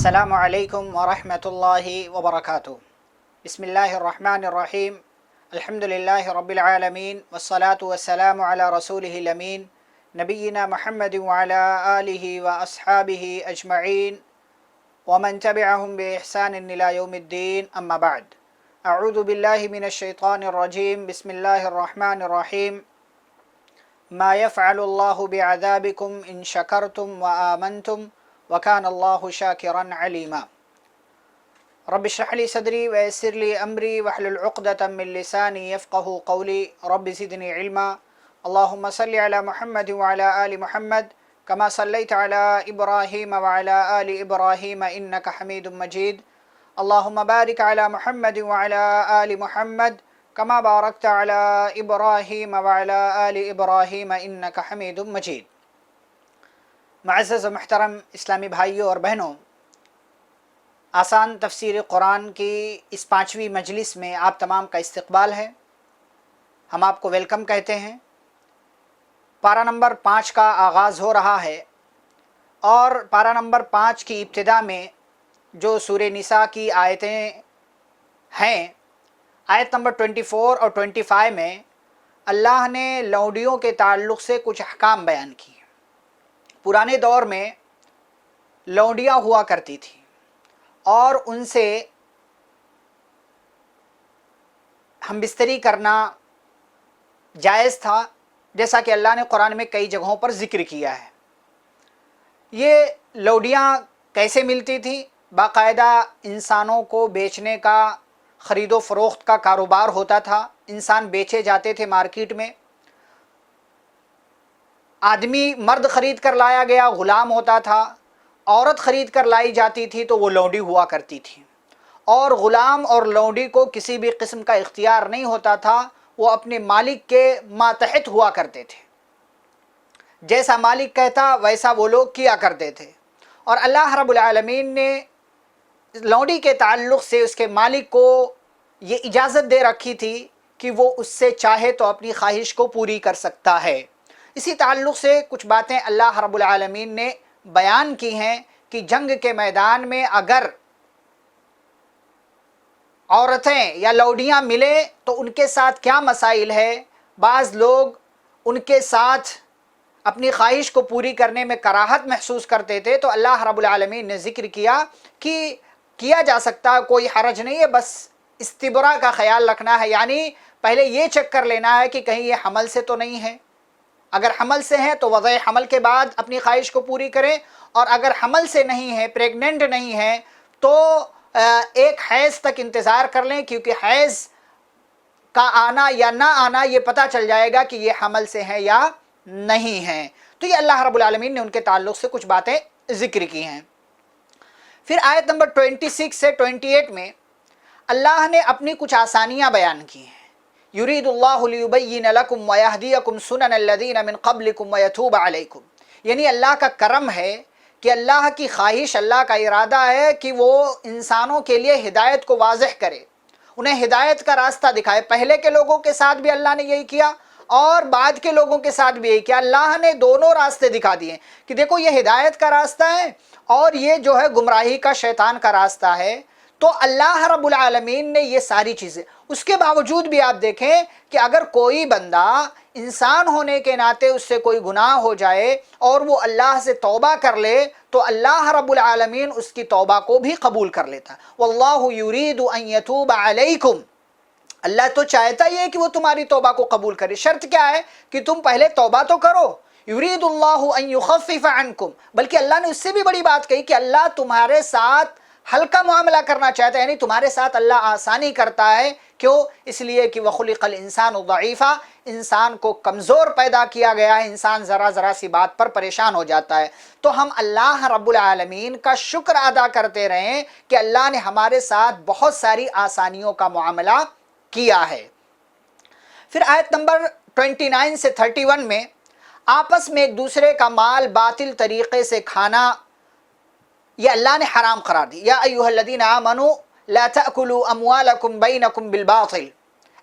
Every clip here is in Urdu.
السلام علیکم ورحمۃ اللہ وبرکاتہ۔ بسم اللہ الرحمن الرحیم۔ الحمد للہ رب العالمین والصلاة والسلام علی رسولہ الامین نبینا محمد وعلی آلہ واصحابہ اجمعین ومن تبعہم بإحسان الی یوم الدین، اما بعد۔ اعوذ باللہ من الشیطان الرجیم، بسم اللہ الرحمن الرحیم۔ ما يفعل اللہ بعذابکم ان شکرتم وآمنتم وکان اللہ شاکرا علیما۔ رب اشرح لی صدری ویسر لی امری واحلل عقدۃ من لسانی یفقہوا قولی، رب زدنی علما۔ اللہم صل علی محمد وعلی آل محمد کما صلیت علی ابراہیم وعلی آل ابراہیم انک حمید مجید۔ اللہم بارک علی محمد وعلی آل محمد کما بارکت علی ابراہیم وعلی آل ابراہیم انک حمید مجید۔ معزز و محترم اسلامی بھائیوں اور بہنوں، آسان تفسیر قرآن کی اس 5ویں مجلس میں آپ تمام کا استقبال ہے۔ ہم آپ کو ویلکم کہتے ہیں۔ پارہ نمبر 5 کا آغاز ہو رہا ہے، اور پارہ نمبر 5 کی ابتدا میں جو سورہ نساء کی آیتیں ہیں، آیت نمبر 24 اور 25 میں اللہ نے لونڈیوں کے تعلق سے کچھ احکام بیان کیے۔ پرانے دور میں لونڈیاں ہوا کرتی تھیں اور ان سے ہم بستری کرنا جائز تھا، جیسا کہ اللہ نے قرآن میں کئی جگہوں پر ذکر کیا ہے۔ یہ لونڈیاں کیسے ملتی تھیں؟ باقاعدہ انسانوں کو بیچنے کا، خرید و فروخت کا کاروبار ہوتا تھا، انسان بیچے جاتے تھے مارکیٹ میں۔ آدمی مرد خرید کر لایا گیا غلام ہوتا تھا، عورت خرید کر لائی جاتی تھی تو وہ لونڈی ہوا کرتی تھی، اور غلام اور لونڈی کو کسی بھی قسم کا اختیار نہیں ہوتا تھا، وہ اپنے مالک کے ماتحت ہوا کرتے تھے، جیسا مالک کہتا ویسا وہ لوگ کیا کرتے تھے۔ اور اللہ رب العالمین نے لونڈی کے تعلق سے اس کے مالک کو یہ اجازت دے رکھی تھی کہ وہ اس سے چاہے تو اپنی خواہش کو پوری کر سکتا ہے۔ اسی تعلق سے کچھ باتیں اللہ رب العالمین نے بیان کی ہیں کہ جنگ کے میدان میں اگر عورتیں یا لونڈیاں ملے تو ان کے ساتھ کیا مسائل ہے۔ بعض لوگ ان کے ساتھ اپنی خواہش کو پوری کرنے میں کراہت محسوس کرتے تھے، تو اللہ رب العالمین نے ذکر کیا کہ کیا جا سکتا ہے، کوئی حرج نہیں ہے، بس استبراء کا خیال رکھنا ہے، یعنی پہلے یہ چیک کر لینا ہے کہ کہیں یہ حمل سے تو نہیں ہے۔ اگر حمل سے ہیں تو وضع حمل کے بعد اپنی خواہش کو پوری کریں، اور اگر حمل سے نہیں ہے، پریگننٹ نہیں ہے، تو ایک حیض تک انتظار کر لیں، کیونکہ حیض کا آنا یا نہ آنا یہ پتہ چل جائے گا کہ یہ حمل سے ہیں یا نہیں ہیں۔ تو یہ اللہ رب العالمین نے ان کے تعلق سے کچھ باتیں ذکر کی ہیں۔ پھر آیت نمبر 26 سے 28 میں اللہ نے اپنی کچھ آسانیاں بیان کی ہیں۔ یرید اللہ لیبین لکم ویہدیکم سنن الذین من قبلکم ویتوب علیکم، یعنی اللہ کا کرم ہے کہ اللہ کی خواہش، اللہ کا ارادہ ہے کہ وہ انسانوں کے لیے ہدایت کو واضح کرے، انہیں ہدایت کا راستہ دکھائے۔ پہلے کے لوگوں کے ساتھ بھی اللہ نے یہی کیا اور بعد کے لوگوں کے ساتھ بھی یہی کیا۔ اللہ نے دونوں راستے دکھا دیے کہ دیکھو یہ ہدایت کا راستہ ہے اور یہ جو ہے گمراہی کا، شیطان کا راستہ ہے۔ تو اللہ رب العالمین نے یہ ساری چیزیں، اس کے باوجود بھی آپ دیکھیں کہ اگر کوئی بندہ انسان ہونے کے ناطے اس سے کوئی گناہ ہو جائے اور وہ اللہ سے توبہ کر لے تو اللہ رب العالمین اس کی توبہ کو بھی قبول کر لیتا۔ واللہ یرید ان یتوب علیکم، اللہ تو چاہتا ہی ہے کہ وہ تمہاری توبہ کو قبول کرے، شرط کیا ہے کہ تم پہلے توبہ تو کرو۔ یرید اللہ ان یخفف عنکم، بلکہ اللہ نے اس سے بھی بڑی بات کہی کہ اللہ تمہارے ساتھ ہلکا معاملہ کرنا چاہتا ہے، یعنی تمہارے ساتھ اللہ آسانی کرتا ہے۔ کیوں؟ اس لیے کہ وَخُلِقَ الْإِنسَانُ ضَعِيفًا، انسان کو کمزور پیدا کیا گیا ہے، انسان ذرا ذرا سی بات پر پریشان ہو جاتا ہے۔ تو ہم اللہ رب العالمین کا شکر ادا کرتے رہیں کہ اللہ نے ہمارے ساتھ بہت ساری آسانیوں کا معاملہ کیا ہے۔ پھر آیت نمبر 29 سے 31 میں آپس میں ایک دوسرے کا مال باطل طریقے سے کھانا یہ اللہ نے حرام قرار دی۔ یا ایھا الذین آمنوا لا تأکلوا اموالکم بینکم بالباطل،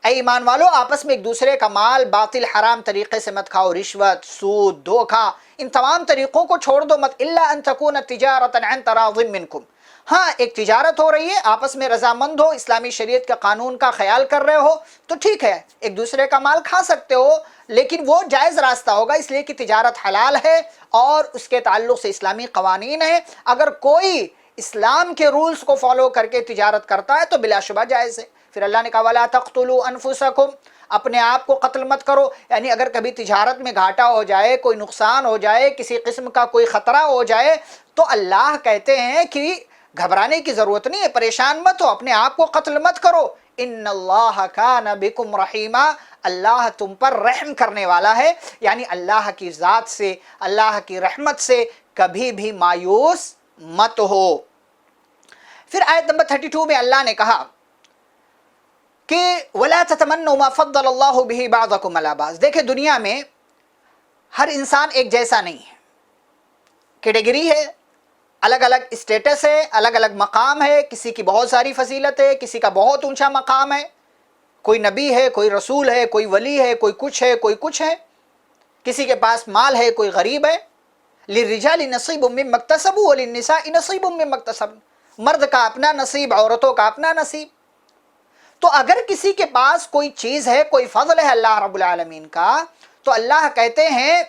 اے ایمان والو آپس میں ایک دوسرے کا مال باطل حرام طریقے سے مت کھاؤ، رشوت، سود، دھوکہ، ان تمام طریقوں کو چھوڑ دو مت، الا ان تکون تجارتا عن تراض منکم، ہاں ایک تجارت ہو رہی ہے، آپس میں رضامند ہو، اسلامی شریعت کا قانون کا خیال کر رہے ہو تو ٹھیک ہے، ایک دوسرے کا مال کھا سکتے ہو، لیکن وہ جائز راستہ ہوگا، اس لیے کہ تجارت حلال ہے اور اس کے تعلق سے اسلامی قوانین ہیں۔ اگر کوئی اسلام کے رولز کو فالو کر کے تجارت کرتا ہے تو بلا شبہ جائز ہے۔ پھر اللہ نے کہا وَلَا تَقْتُلُوا أَنفُسَكُمْ، اپنے آپ کو قتل مت کرو، یعنی اگر کبھی تجارت میں گھاٹا ہو جائے، کوئی نقصان ہو جائے، کسی قسم کا کوئی خطرہ ہو جائے تو اللہ کہتے ہیں کہ گھبرانے کی ضرورت نہیں ہے، پریشان مت ہو، اپنے آپ کو قتل مت کرو، ان اللہ کان بکم رحیما، اللہ تم پر رحم کرنے والا ہے، یعنی اللہ کی ذات سے، اللہ کی رحمت سے کبھی بھی مایوس مت ہو۔ پھر آیت نمبر 32 میں اللہ نے کہا کہ وَلَا تَتَمَنُّوا مَا فَضَّلَ اللَّهُ بِهِ بَعْضَكُمْ عَلَىٰ بَعْضٍ، دیکھیں دنیا میں ہر انسان ایک جیسا نہیں ہے، کیٹیگری ہے، الگ الگ اسٹیٹس ہے، الگ الگ مقام ہے، کسی کی بہت ساری فضیلت ہے، کسی کا بہت اونچا مقام ہے، کوئی نبی ہے، کوئی رسول ہے، کوئی ولی ہے، کوئی کچھ ہے، کوئی کچھ ہے، کسی کے پاس مال ہے، کوئی غریب ہے۔ لِلرِّجَالِ نَصِيبٌ مِّمَّا اكْتَسَبُوا وَلِلنِّسَاءِ نَصِيبٌ مِّمَّا اكْتَسَبْنَ، مرد کا اپنا نصیب، عورتوں کا اپنا نصیب۔ تو اگر کسی کے پاس کوئی چیز ہے، کوئی فضل ہے اللہ رب العالمین کا، تو اللہ کہتے ہیں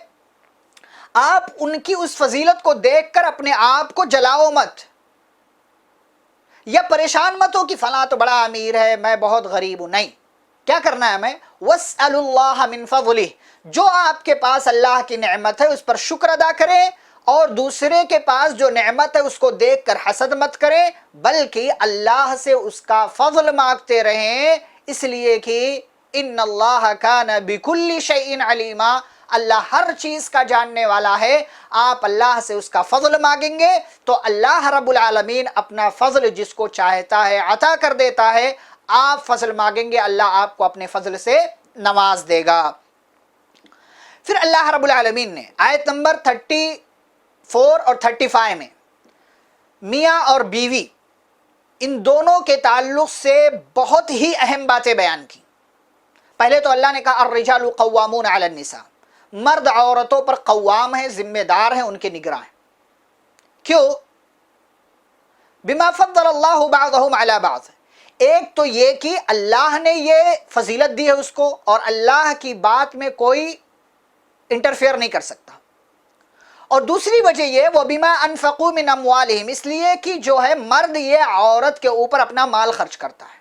آپ ان کی اس فضیلت کو دیکھ کر اپنے آپ کو جلاؤ مت، یا پریشان مت ہو کہ فلاں تو بڑا امیر ہے، میں بہت غریب ہوں۔ نہیں، کیا کرنا ہے ہمیں؟ وَاسْأَلُوا اللَّهَ مِن فَضْلِهِ، جو آپ کے پاس اللہ کی نعمت ہے اس پر شکر ادا کریں، اور دوسرے کے پاس جو نعمت ہے اس کو دیکھ کر حسد مت کریں، بلکہ اللہ سے اس کا فضل مانگتے رہیں، اس لیے کہ ان اللہ کان بکل شیء علیما، اللہ ہر چیز کا جاننے والا ہے۔ آپ اللہ سے اس کا فضل مانگیں گے تو اللہ رب العالمین اپنا فضل جس کو چاہتا ہے عطا کر دیتا ہے، آپ فضل مانگیں گے اللہ آپ کو اپنے فضل سے نواز دے گا۔ پھر اللہ رب العالمین نے آیت نمبر 34 اور 35 میں میاں اور بیوی ان دونوں کے تعلق سے بہت ہی اہم باتیں بیان کی۔ پہلے تو اللہ نے کہا الرجال قوامون علی النساء، مرد عورتوں پر قوام ہیں، ذمہ دار ہیں، ان کے نگراں ہیں۔ کیوں؟ بما فضل اللہ بعضهم علی بعض، ایک تو یہ کہ اللہ نے یہ فضیلت دی ہے اس کو، اور اللہ کی بات میں کوئی انٹرفیئر نہیں کر سکتا، اور دوسری وجہ یہ وَبِمَا أَنفَقُوا مِنْ أَمْوَالِهِمْ، اس لیے کہ جو ہے مرد یہ عورت کے اوپر اپنا مال خرچ کرتا ہے۔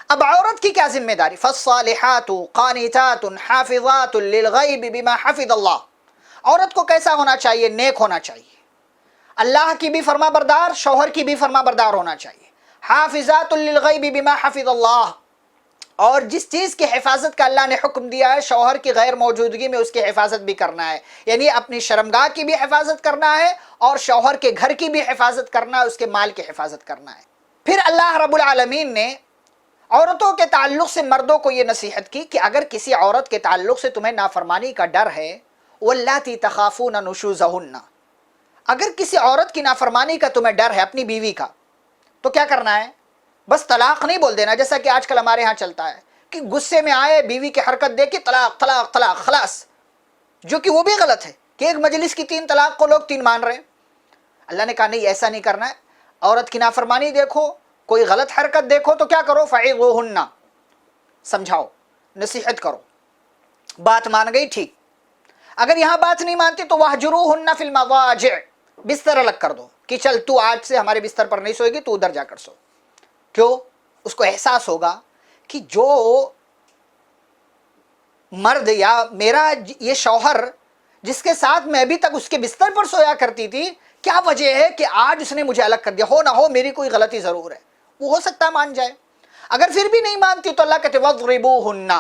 اب عورت کی کیا ذمہ داری؟ فَالصَّالِحَاتُ قَانِتَاتٌ حَافِظَاتٌ لِلْغَيْبِ بِمَا حَفِظَ اللَّهُ، عورت کو کیسا ہونا چاہیے؟ نیک ہونا چاہیے، اللہ کی بھی فرما بردار، شوہر کی بھی فرما بردار ہونا چاہیے۔ حافظات للغیب بما حفظ اللہ، اور جس چیز کی حفاظت کا اللہ نے حکم دیا ہے شوہر کی غیر موجودگی میں اس کی حفاظت بھی کرنا ہے، یعنی اپنی شرمگاہ کی بھی حفاظت کرنا ہے اور شوہر کے گھر کی بھی حفاظت کرنا ہے، اس کے مال کی حفاظت کرنا ہے۔ پھر اللہ رب العالمین نے عورتوں کے تعلق سے مردوں کو یہ نصیحت کی کہ اگر کسی عورت کے تعلق سے تمہیں نافرمانی کا ڈر ہے، واللاتی تخافون نشوزہن، اگر کسی عورت کی نافرمانی کا تمہیں ڈر ہے اپنی بیوی کا، تو کیا کرنا ہے؟ بس طلاق نہیں بول دینا، جیسا کہ آج کل ہمارے ہاں چلتا ہے کہ غصے میں آئے بیوی کی حرکت دیکھ کے طلاق طلاق طلاق خلاص، جو کہ وہ بھی غلط ہے کہ ایک مجلس کی 3 طلاق کو لوگ 3 مان رہے ہیں۔ اللہ نے کہا نہیں، ایسا نہیں کرنا ہے۔ عورت کی نافرمانی دیکھو، کوئی غلط حرکت دیکھو تو کیا کرو؟ فعظوہن، سمجھاؤ، نصیحت کرو، بات مان گئی ٹھیک، اگر یہاں بات نہیں مانتی تو وہجروہن فی المضاجع، بستر الگ کر دو کہ چل تو آج سے ہمارے بستر پر نہیں سوئے گی، تو ادھر جا کر سو۔ کیوں؟ اس کو احساس ہوگا کہ جو مرد یا میرا یہ شوہر جس کے ساتھ میں ابھی تک اس کے بستر پر سویا کرتی تھی، کیا وجہ ہے کہ آج اس نے مجھے الگ کر دیا؟ ہو نہ ہو میری کوئی غلطی ضرور ہے، وہ ہو سکتا ہے مان جائے۔ اگر پھر بھی نہیں مانتی تو اللہ کہتے وَضْرِبُوهُنَّ،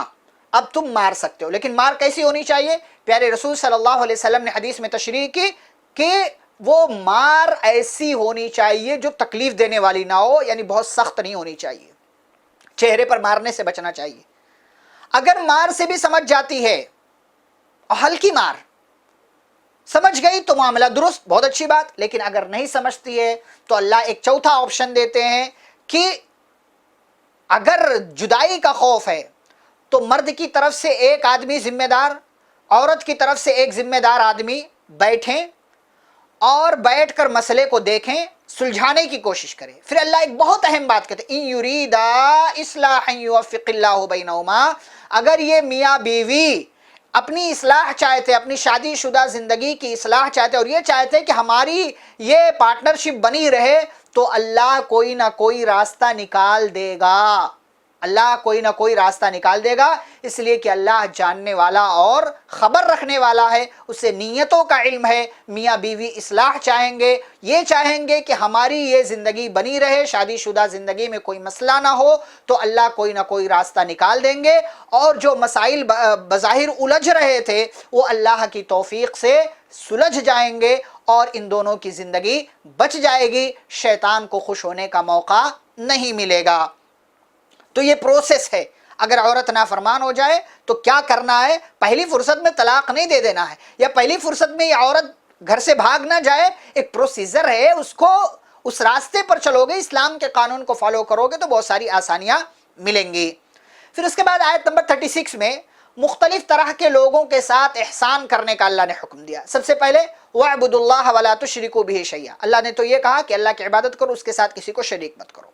اب تم مار سکتے ہو، لیکن مار کیسی ہونی چاہیے؟ پیارے رسول صلی اللہ علیہ وسلم نے حدیث میں تشریح کی کہ وہ مار ایسی ہونی چاہیے جو تکلیف دینے والی نہ ہو، یعنی بہت سخت نہیں ہونی چاہیے، چہرے پر مارنے سے بچنا چاہیے۔ اگر مار سے بھی سمجھ جاتی ہے اور ہلکی مار سمجھ گئی تو معاملہ درست، بہت اچھی بات، لیکن اگر نہیں سمجھتی ہے تو اللہ ایک چوتھا آپشن دیتے ہیں کہ اگر جدائی کا خوف ہے تو مرد کی طرف سے ایک آدمی ذمہ دار، عورت کی طرف سے ایک ذمہ دار آدمی بیٹھیں اور بیٹھ کر مسئلے کو دیکھیں، سلجھانے کی کوشش کرے. پھر اللہ ایک بہت اہم بات کہتے ہیں، ان یریدا اصلاحا یوفق اللہ بینہما، اگر یہ میاں بیوی اپنی اصلاح چاہتے، اپنی شادی شدہ زندگی کی اصلاح چاہتے اور یہ چاہتے کہ ہماری یہ پارٹنرشپ بنی رہے، تو اللہ کوئی نہ کوئی راستہ نکال دے گا. اللہ کوئی نہ کوئی راستہ نکال دے گا، اس لیے کہ اللہ جاننے والا اور خبر رکھنے والا ہے، اسے نیتوں کا علم ہے. میاں بیوی اصلاح چاہیں گے، یہ چاہیں گے کہ ہماری یہ زندگی بنی رہے، شادی شدہ زندگی میں کوئی مسئلہ نہ ہو، تو اللہ کوئی نہ کوئی راستہ نکال دیں گے، اور جو مسائل بظاہر الجھ رہے تھے وہ اللہ کی توفیق سے سلجھ جائیں گے، اور ان دونوں کی زندگی بچ جائے گی، شیطان کو خوش ہونے کا موقع نہیں ملے گا. تو یہ پروسیس ہے. اگر عورت نافرمان ہو جائے تو کیا کرنا ہے؟ پہلی فرصت میں طلاق نہیں دے دینا ہے، یا پہلی فرصت میں یہ عورت گھر سے بھاگ نہ جائے. ایک پروسیجر ہے، اس کو اس راستے پر چلو گے، اسلام کے قانون کو فالو کرو گے تو بہت ساری آسانیاں ملیں گی. پھر اس کے بعد آیت نمبر 36 میں مختلف طرح کے لوگوں کے ساتھ احسان کرنے کا اللہ نے حکم دیا. سب سے پہلے وَاعْبُدُوا اللَّهَ وَلَا تُشْرِكُوا بِهِ شَيْئًا، اللہ نے تو یہ کہا کہ اللہ کی عبادت کرو، اس کے ساتھ کسی کو شریک مت کرو.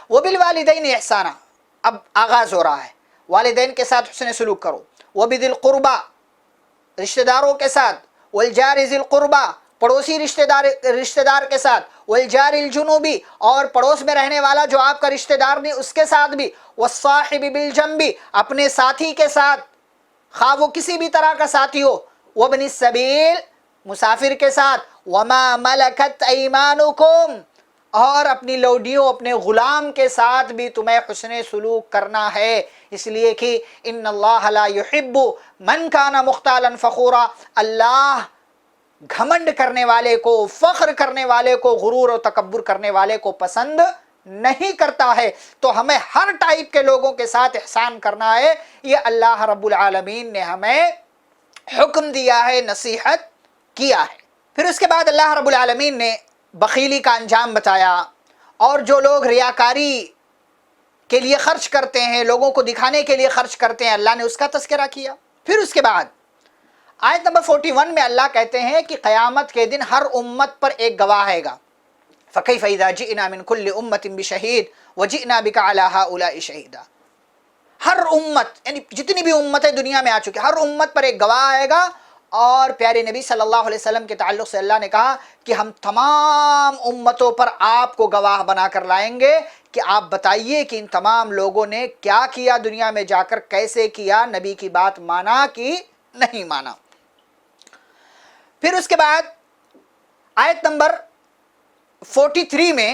وَبِالْوَالِدَيْنِ احسانا، اب آغاز ہو رہا ہے، والدین کے ساتھ حسن سلوک کرو. وَبِذِي الْقُرْبَى، رشتہ داروں کے ساتھ. وَالْجَارِ ذِي الْقُرْبَى، پڑوسی رشتہ دار کے ساتھ. وَالْجَارِ الْجُنُوبِ، اور پڑوس میں رہنے والا جو آپ کا رشتہ دار نہیں اس کے ساتھ بھی. وَالصَّاحِبِ بِالْجَنْبِ، اپنے ساتھی کے ساتھ، خواہ وہ کسی بھی طرح کا ساتھی ہو. وَابْنِ السَّبِيلِ، مسافر کے ساتھ. وَمَا مَلَكَتْ أَيْمَانُكُمْ، اور اپنی لوڈیوں، اپنے غلام کے ساتھ بھی تمہیں حسن سلوک کرنا ہے، اس لیے کہ ان اللہ لا يحب من کان مختالا فخورا، اللہ گھمنڈ کرنے والے کو، فخر کرنے والے کو، غرور و تکبر کرنے والے کو پسند نہیں کرتا ہے. تو ہمیں ہر ٹائپ کے لوگوں کے ساتھ احسان کرنا ہے، یہ اللہ رب العالمین نے ہمیں حکم دیا ہے، نصیحت کیا ہے. پھر اس کے بعد اللہ رب العالمین نے بخیلی کا انجام بتایا، اور جو لوگ ریاکاری کے لیے خرچ کرتے ہیں، لوگوں کو دکھانے کے لیے خرچ کرتے ہیں، اللہ نے اس کا تذکرہ کیا. پھر اس کے بعد آیت نمبر 41 میں اللہ کہتے ہیں کہ قیامت کے دن ہر امت پر ایک گواہ آئے گا. فَكَيْفَ إِذَا جِئْنَا مِنْ كُلِّ أُمَّةٍ بِشَهِيدٍ وَجِئْنَا بِكَ عَلَى هَؤُلَاءِ شَهِيدًا. ہر امت، یعنی جتنی بھی امتیں دنیا میں آ چکی، ہر امت پر ایک گواہ آئے گا. اور پیارے نبی صلی اللہ علیہ وسلم کے تعلق سے اللہ نے کہا کہ ہم تمام امتوں پر آپ کو گواہ بنا کر لائیں گے کہ آپ بتائیے کہ ان تمام لوگوں نے کیا کیا دنیا میں جا کر، کیسے کیا، نبی کی بات مانا کہ نہیں مانا. پھر اس کے بعد آیت نمبر 43 میں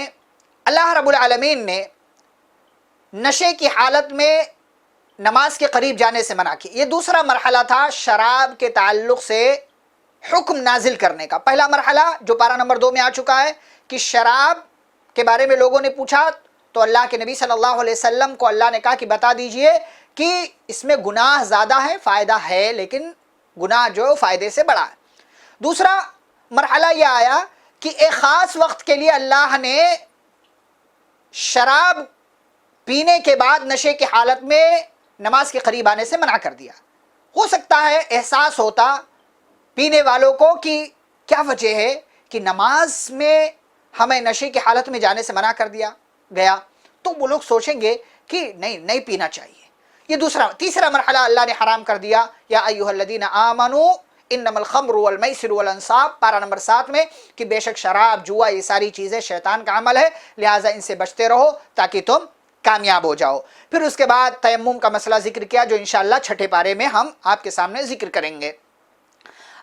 اللہ رب العالمین نے نشے کی حالت میں نماز کے قریب جانے سے منع کی. یہ دوسرا مرحلہ تھا شراب کے تعلق سے حکم نازل کرنے کا. پہلا مرحلہ جو پارہ نمبر 2 میں آ چکا ہے کہ شراب کے بارے میں لوگوں نے پوچھا تو اللہ کے نبی صلی اللہ علیہ وسلم کو اللہ نے کہا کہ بتا دیجئے کہ اس میں گناہ زیادہ ہے، فائدہ ہے، لیکن گناہ جو فائدے سے بڑا ہے. دوسرا مرحلہ یہ آیا کہ ایک خاص وقت کے لیے اللہ نے شراب پینے کے بعد نشے کی حالت میں نماز کے قریب آنے سے منع کر دیا. ہو سکتا ہے احساس ہوتا پینے والوں کو کہ کیا وجہ ہے کہ نماز میں ہمیں نشے کی حالت میں جانے سے منع کر دیا گیا، تو وہ لوگ سوچیں گے کہ نہیں پینا چاہیے. یہ تیسرا مرحلہ اللہ نے حرام کر دیا. یا ایھا الذین آمنوا انما الخمر والمیسر والانصاب، پارہ نمبر 7 میں، کہ بے شک شراب، جوا، یہ ساری چیزیں شیطان کا عمل ہے، لہٰذا ان سے بچتے رہو تاکہ تم کامیاب ہو جاؤ. پھر اس کے بعد تیمم کا مسئلہ ذکر کیا، جو انشاءاللہ چھٹے پارے میں ہم آپ کے سامنے ذکر کریں گے.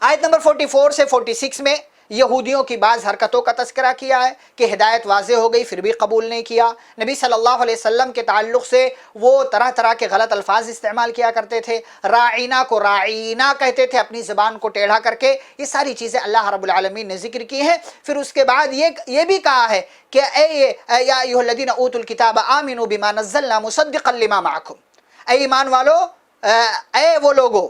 آیت نمبر 44 سے 46 میں یہودیوں کی بعض حرکتوں کا تذکرہ کیا ہے کہ ہدایت واضح ہو گئی پھر بھی قبول نہیں کیا. نبی صلی اللہ علیہ وسلم کے تعلق سے وہ طرح طرح کے غلط الفاظ استعمال کیا کرتے تھے، راعینا کو رائینا کہتے تھے اپنی زبان کو ٹیڑھا کر کے. یہ ساری چیزیں اللہ رب العالمین نے ذکر کی ہیں. پھر اس کے بعد یہ بھی کہا ہے کہ یا ایھا الذین اوتوا الکتاب آمنوا بما نزلنا مصدقا لما معکم، اے ایمان والو، اے وہ لوگوں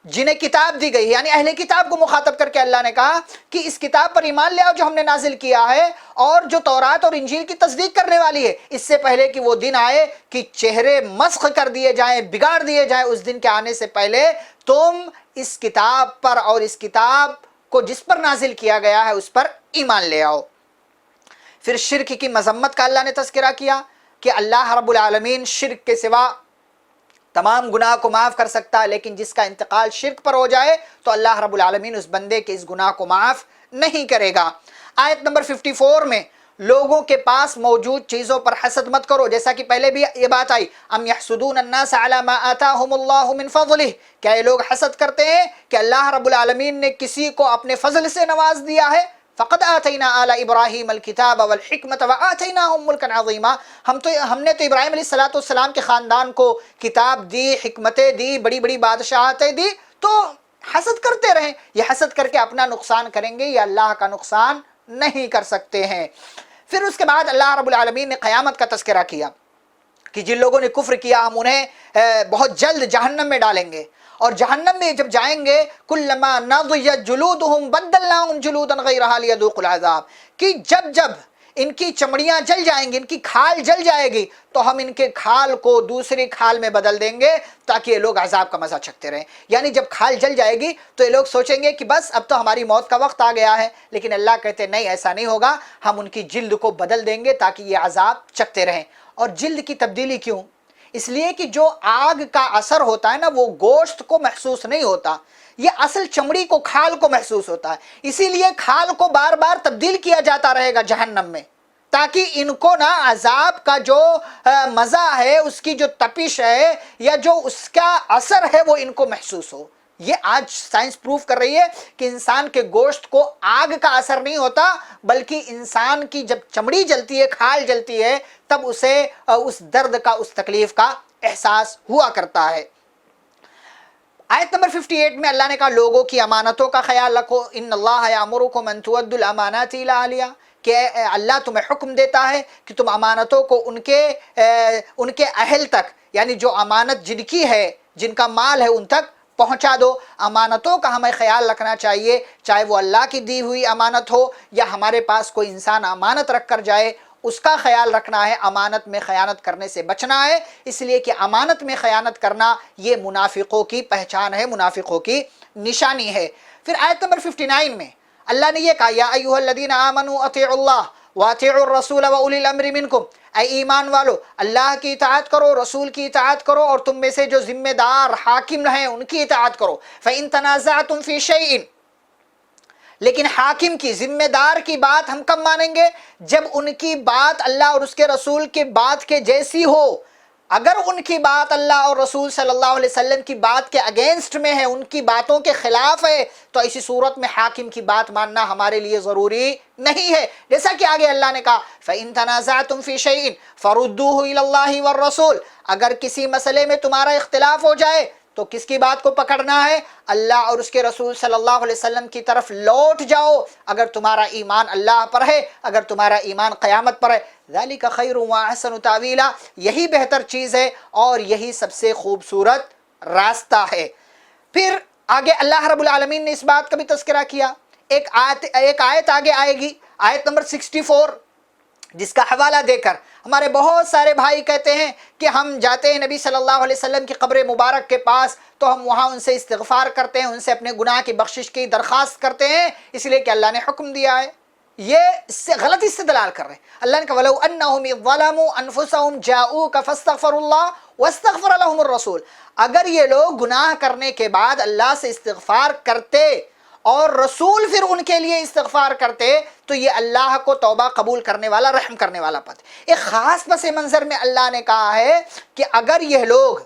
جنہیں کتاب دی گئی، یعنی اہل کتاب کو مخاطب کر کے اللہ نے کہا کہ اس کتاب پر ایمان لے آؤ جو ہم نے نازل کیا ہے، اور جو تورات اور انجیل کی تصدیق کرنے والی ہے، اس سے پہلے کہ وہ دن آئے کہ چہرے مسخ کر دیے جائیں، بگاڑ دیے جائیں. اس دن کے آنے سے پہلے تم اس کتاب پر اور اس کتاب کو جس پر نازل کیا گیا ہے اس پر ایمان لے آؤ. پھر شرک کی مذمت کا اللہ نے تذکرہ کیا کہ اللہ رب العالمین شرک کے سوا تمام گناہ کو معاف کر سکتا ہے، لیکن جس کا انتقال شرک پر ہو جائے تو اللہ رب العالمین اس بندے کے اس گناہ کو معاف نہیں کرے گا۔ آیت نمبر 54 میں لوگوں کے پاس موجود چیزوں پر حسد مت کرو، جیسا کہ پہلے بھی یہ بات آئی، ام یحسدون الناس علی ما آتاہم اللہ من فضلہ، کیا یہ لوگ حسد کرتے ہیں کہ اللہ رب العالمین نے کسی کو اپنے فضل سے نواز دیا ہے؟ فقد آتینا آل ابراہیم الکتاب والحکمت وآتیناہم ملکا عظیما، ہم نے تو ابراہیم علیہ السلام کے خاندان کو کتاب دی، حکمتیں دی، بڑی بڑی بادشاہتیں دی، تو حسد کرتے رہیں۔ یہ حسد کر کے اپنا نقصان کریں گے، یہ اللہ کا نقصان نہیں کر سکتے ہیں۔ پھر اس کے بعد اللہ رب العالمین نے قیامت کا تذکرہ کیا کہ جن لوگوں نے کفر کیا ہم انہیں بہت جلد جہنم میں ڈالیں گے، اور جہنم میں جب جائیں گے کلما نضجت جلودہم بدلناہم جلودا غیرہا لیذوقوا العذاب، کہ جب جب ان کی چمڑیاں جل جائیں گی، ان کی کھال جل جائے گی، تو ہم ان کے کھال کو دوسری کھال میں بدل دیں گے تاکہ یہ لوگ عذاب کا مزہ چکھتے رہیں۔ یعنی جب کھال جل جائے گی تو یہ لوگ سوچیں گے کہ بس اب تو ہماری موت کا وقت آ گیا ہے، لیکن اللہ کہتے ہیں نہیں، ایسا نہیں ہوگا، ہم ان کی جلد کو بدل دیں گے تاکہ یہ عذاب چکھتے رہیں۔ اور جلد کی تبدیلی کیوں؟ اس لیے کہ جو آگ کا اثر ہوتا ہے نا وہ گوشت کو محسوس نہیں ہوتا، یہ اصل چمڑی کو، کھال کو محسوس ہوتا ہے، اسی لیے کھال کو بار بار تبدیل کیا جاتا رہے گا جہنم میں، تاکہ ان کو نا عذاب کا جو مزہ ہے، اس کی جو تپش ہے یا جو اس کا اثر ہے وہ ان کو محسوس ہو۔ یہ آج سائنس پروف کر رہی ہے کہ انسان کے گوشت کو آگ کا اثر نہیں ہوتا، بلکہ انسان کی جب چمڑی جلتی ہے، کھال جلتی ہے، تب اسے اس درد کا، اس تکلیف کا احساس ہوا کرتا ہے۔ آیت نمبر 58 میں اللہ نے کہا لوگوں کی امانتوں کا خیال رکھو، ان اللہ یامرکم ان تؤدوا الامانات الی اہلہا، کہ اللہ تمہیں حکم دیتا ہے کہ تم امانتوں کو ان کے اہل تک، یعنی جو امانت جن کی ہے، جن کا مال ہے، ان تک پہنچا دو۔ امانتوں کا ہمیں خیال رکھنا چاہیے، چاہے وہ اللہ کی دی ہوئی امانت ہو یا ہمارے پاس کوئی انسان امانت رکھ کر جائے، اس کا خیال رکھنا ہے، امانت میں خیانت کرنے سے بچنا ہے، اس لیے کہ امانت میں خیانت کرنا یہ منافقوں کی پہچان ہے، منافقوں کی نشانی ہے۔ پھر آیت نمبر 59 میں اللہ نے یہ کہا یا ایھا الذین آمنوا اطیعوا اللہ واطیعوا الرسول واولی الامر منکم، اے ایمان والو اللہ کی اطاعت کرو، رسول کی اطاعت کرو، اور تم میں سے جو ذمہ دار حاکم ہیں ان کی اطاعت کرو۔ فإن تنازعتم فی شیء، لیکن حاکم کی، ذمہ دار کی بات ہم کب مانیں گے؟ جب ان کی بات اللہ اور اس کے رسول کے بات کے جیسی ہو۔ اگر ان کی بات اللہ اور رسول صلی اللہ علیہ وسلم کی بات کے اگینسٹ میں ہے، ان کی باتوں کے خلاف ہے، تو ایسی صورت میں حاکم کی بات ماننا ہمارے لیے ضروری نہیں ہے، جیسا کہ آگے اللہ نے کہا فَإِن تَنَازَعْتُمْ فِي شَيْءٍ فَرُدُّوهُ إِلَى اللَّهِ وَالرَّسُولِ، اگر کسی مسئلے میں تمہارا اختلاف ہو جائے تو کس کی بات کو پکڑنا ہے؟ اللہ اور اس کے رسول صلی اللہ علیہ وسلم کی طرف لوٹ جاؤ، اگر تمہارا ایمان اللہ پر ہے، اگر تمہارا ایمان قیامت پر ہے۔ ذَلِكَ خَيْرٌ وَأَحْسَنُ تَأْوِيلًا، یہی بہتر چیز ہے اور یہی سب سے خوبصورت راستہ ہے۔ پھر آگے اللہ رب العالمین نے اس بات کا بھی تذکرہ کیا، ایک آیت آگے آئے گی، آیت نمبر 64، جس کا حوالہ دے کر ہمارے بہت سارے بھائی کہتے ہیں کہ ہم جاتے ہیں نبی صلی اللہ علیہ وسلم کی قبر مبارک کے پاس تو ہم وہاں ان سے استغفار کرتے ہیں، ان سے اپنے گناہ کی بخشش کی درخواست کرتے ہیں، اس لیے کہ اللہ نے حکم دیا ہے۔ یہ اس سے غلط استدلال کر رہے ہیں۔ اللہ نے کہا وَلَوْ أَنَّهُمْ إِذْ ظَلَمُوا أَنفُسَهُمْ جَاءُوكَ فَاسْتَغْفَرُوا اللَّهَ وَاسْتَغْفَرَ لَهُمُ الرَّسُولُ، اگر یہ لوگ گناہ کرنے کے بعد اللہ سے استغفار کرتے اور رسول پھر ان کے لیے استغفار کرتے تو یہ اللہ کو توبہ قبول کرنے والا، رحم کرنے والا پتہ۔ ایک خاص پس منظر میں اللہ نے کہا ہے کہ اگر یہ لوگ،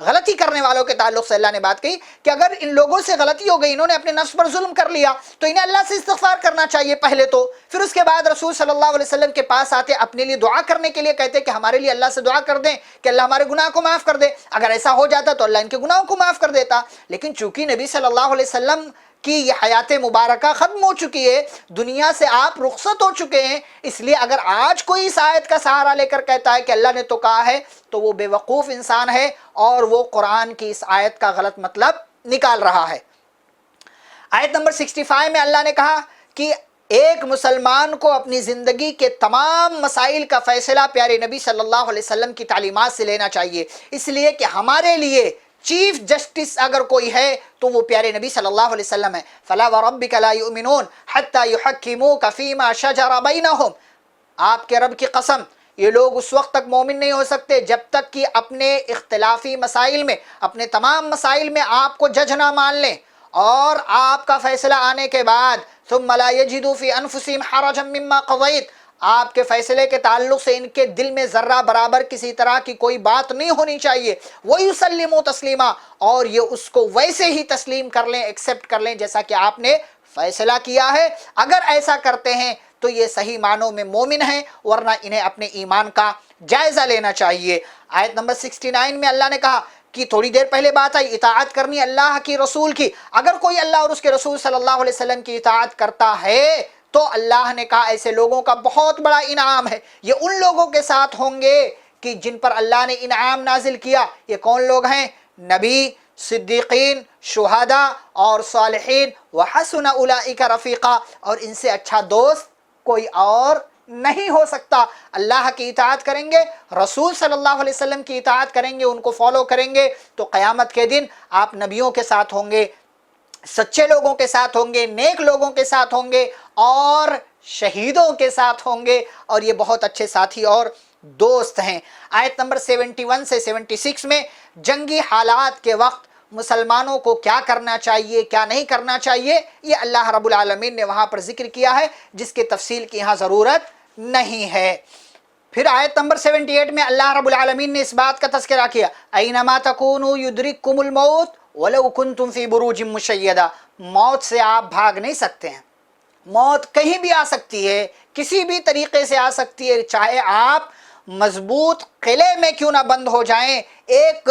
غلطی کرنے والوں کے تعلق سے اللہ نے بات کہی کہ اگر ان لوگوں سے غلطی ہو گئی، انہوں نے اپنے نفس پر ظلم کر لیا، تو انہیں اللہ سے استغفار کرنا چاہیے پہلے تو، پھر اس کے بعد رسول صلی اللہ علیہ وسلم کے پاس آتے، اپنے لیے دعا کرنے کے لیے کہتے کہ ہمارے لیے اللہ سے دعا کر دیں کہ اللہ ہمارے گناہ کو معاف کر دے۔ اگر ایسا ہو جاتا تو اللہ ان کے گناہوں کو معاف کر دیتا، لیکن چونکہ نبی صلی اللہ علیہ وسلم کی یہ حیات مبارکہ ختم ہو چکی ہے، دنیا سے آپ رخصت ہو چکے ہیں، اس لیے اگر آج کوئی اس آیت کا سہارا لے کر کہتا ہے کہ اللہ نے تو کہا ہے تو وہ بے وقوف انسان ہے اور وہ قرآن کی اس آیت کا غلط مطلب نکال رہا ہے۔ آیت نمبر 65 میں اللہ نے کہا کہ ایک مسلمان کو اپنی زندگی کے تمام مسائل کا فیصلہ پیارے نبی صلی اللہ علیہ وسلم کی تعلیمات سے لینا چاہیے، اس لیے کہ ہمارے لیے چیف جسٹس اگر کوئی ہے تو وہ پیارے نبی صلی اللہ علیہ وسلم ہے۔ فَلَا وَرَبِّكَ لَا يُؤْمِنُونَ حَتَّى يُحَكِّمُوكَ فِي مَا شَجَرَ بَيْنَهُمْ، آپ کے رب کی قسم یہ لوگ اس وقت تک مومن نہیں ہو سکتے جب تک کہ اپنے اختلافی مسائل میں، اپنے تمام مسائل میں آپ کو جج نہ مان لیں، اور آپ کا فیصلہ آنے کے بعد ثم لا يجدوا في انفسهم حرجا مما قضيت، آپ کے فیصلے کے تعلق سے ان کے دل میں ذرہ برابر کسی طرح کی کوئی بات نہیں ہونی چاہیے، وَيُسَلِّمُوا تسلیما، اور یہ اس کو ویسے ہی تسلیم کر لیں، ایکسیپٹ کر لیں جیسا کہ آپ نے فیصلہ کیا ہے۔ اگر ایسا کرتے ہیں تو یہ صحیح معنوں میں مومن ہیں، ورنہ انہیں اپنے ایمان کا جائزہ لینا چاہیے۔ آیت نمبر 69 میں اللہ نے کہا کہ تھوڑی دیر پہلے بات آئی اطاعت کرنی اللہ کی رسول کی، اگر کوئی اللہ اور اس کے رسول صلی اللہ علیہ وسلم کی اطاعت کرتا ہے تو اللہ نے کہا ایسے لوگوں کا بہت بڑا انعام ہے، یہ ان لوگوں کے ساتھ ہوں گے کہ جن پر اللہ نے انعام نازل کیا۔ یہ کون لوگ ہیں؟ نبی، صدیقین، شہداء اور صالحین، وحسن اولئک رفیقا، اور ان سے اچھا دوست کوئی اور نہیں ہو سکتا۔ اللہ کی اطاعت کریں گے، رسول صلی اللہ علیہ وسلم کی اطاعت کریں گے، ان کو فالو کریں گے تو قیامت کے دن آپ نبیوں کے ساتھ ہوں گے، سچے لوگوں کے ساتھ ہوں گے، نیک لوگوں کے ساتھ ہوں گے اور شہیدوں کے ساتھ ہوں گے، اور یہ بہت اچھے ساتھی اور دوست ہیں۔ آیت نمبر 71 سے 76 میں جنگی حالات کے وقت مسلمانوں کو کیا کرنا چاہیے، کیا نہیں کرنا چاہیے، یہ اللہ رب العالمین نے وہاں پر ذکر کیا ہے، جس کی تفصیل کی یہاں ضرورت نہیں ہے۔ پھر آیت نمبر 78 میں اللہ رب العالمین نے اس بات کا تذکرہ کیا، اینما تکونوا یدرککم الموت ولو کنتم فی بروج مشیدہ، موت سے آپ بھاگ نہیں سکتے ہیں، موت کہیں بھی آ سکتی ہے، کسی بھی طریقے سے آ سکتی ہے، چاہے آپ مضبوط قلعے میں کیوں نہ بند ہو جائیں، ایک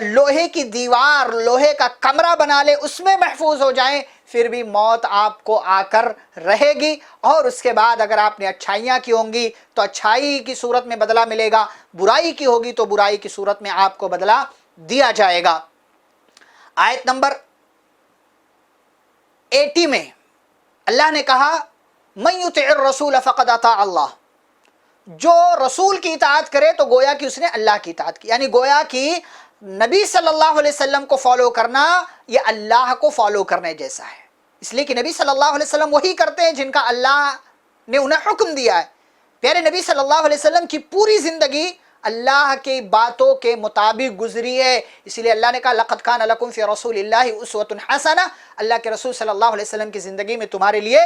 لوہے کی دیوار، لوہے کا کمرہ بنا لے، اس میں محفوظ ہو جائیں، پھر بھی موت آپ کو آ کر رہے گی، اور اس کے بعد اگر آپ نے اچھائیاں کی ہوں گی تو اچھائی کی صورت میں بدلہ ملے گا، برائی کی ہوگی تو برائی کی صورت میں آپ کو بدلہ دیا جائے گا۔ آیت نمبر 80 میں اللہ نے کہا من یطع الرسول فقد اطاع اللہ، جو رسول کی اطاعت کرے تو گویا کہ اس نے اللہ کی اطاعت کی، یعنی گویا کہ نبی صلی اللہ علیہ وسلم کو فالو کرنا یہ اللہ کو فالو کرنے جیسا ہے، اس لیے کہ نبی صلی اللہ علیہ وسلم وہی کرتے ہیں جن کا اللہ نے انہیں حکم دیا ہے۔ پیارے نبی صلی اللہ علیہ وسلم کی پوری زندگی اللہ کی باتوں کے مطابق گزری ہے، اسی لیے اللہ نے کہا لقد کان لکم فی رسول اللہ اسوۃ حسنہ، اللہ کے رسول صلی اللہ علیہ وسلم کی زندگی میں تمہارے لیے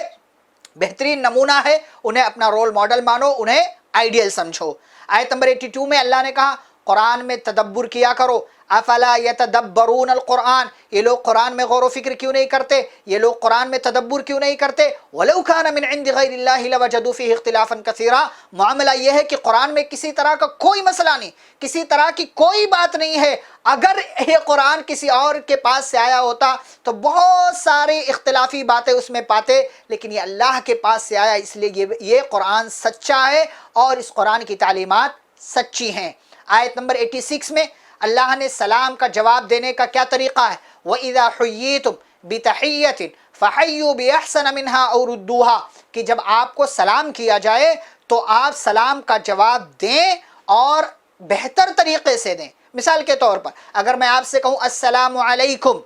بہترین نمونہ ہے، انہیں اپنا رول ماڈل مانو، انہیں آئیڈیل سمجھو۔ آیت نمبر 82 میں اللہ نے کہا قرآن میں تدبر کیا کرو، افلا یتدبرون القرآن، یہ لوگ قرآن میں غور و فکر کیوں نہیں کرتے، یہ لوگ قرآن میں تدبر کیوں نہیں کرتے، ولو کان من عند غیر اللہ لوجدوا فیہ اختلافا کثیرا، معاملہ یہ ہے کہ قرآن میں کسی طرح کا کوئی مسئلہ نہیں، کسی طرح کی کوئی بات نہیں ہے، اگر یہ قرآن کسی اور کے پاس سے آیا ہوتا تو بہت ساری اختلافی باتیں اس میں پاتے، لیکن یہ اللہ کے پاس سے آیا، اس لیے یہ قرآن سچا ہے اور اس قرآن کی تعلیمات سچی ہیں۔ آیت نمبر 86 میں اللہ نے سلام کا جواب دینے کا کیا طریقہ ہے، وَإِذَا حُيِّيتُمْ بِتَحِيَّةٍ فَحَيُّوا بِأَحْسَنَ مِنْهَا أَوْ رُدُّوهَا، کہ جب آپ کو سلام کیا جائے تو آپ سلام کا جواب دیں اور بہتر طریقے سے دیں۔ مثال کے طور پر اگر میں آپ سے کہوں السلام علیکم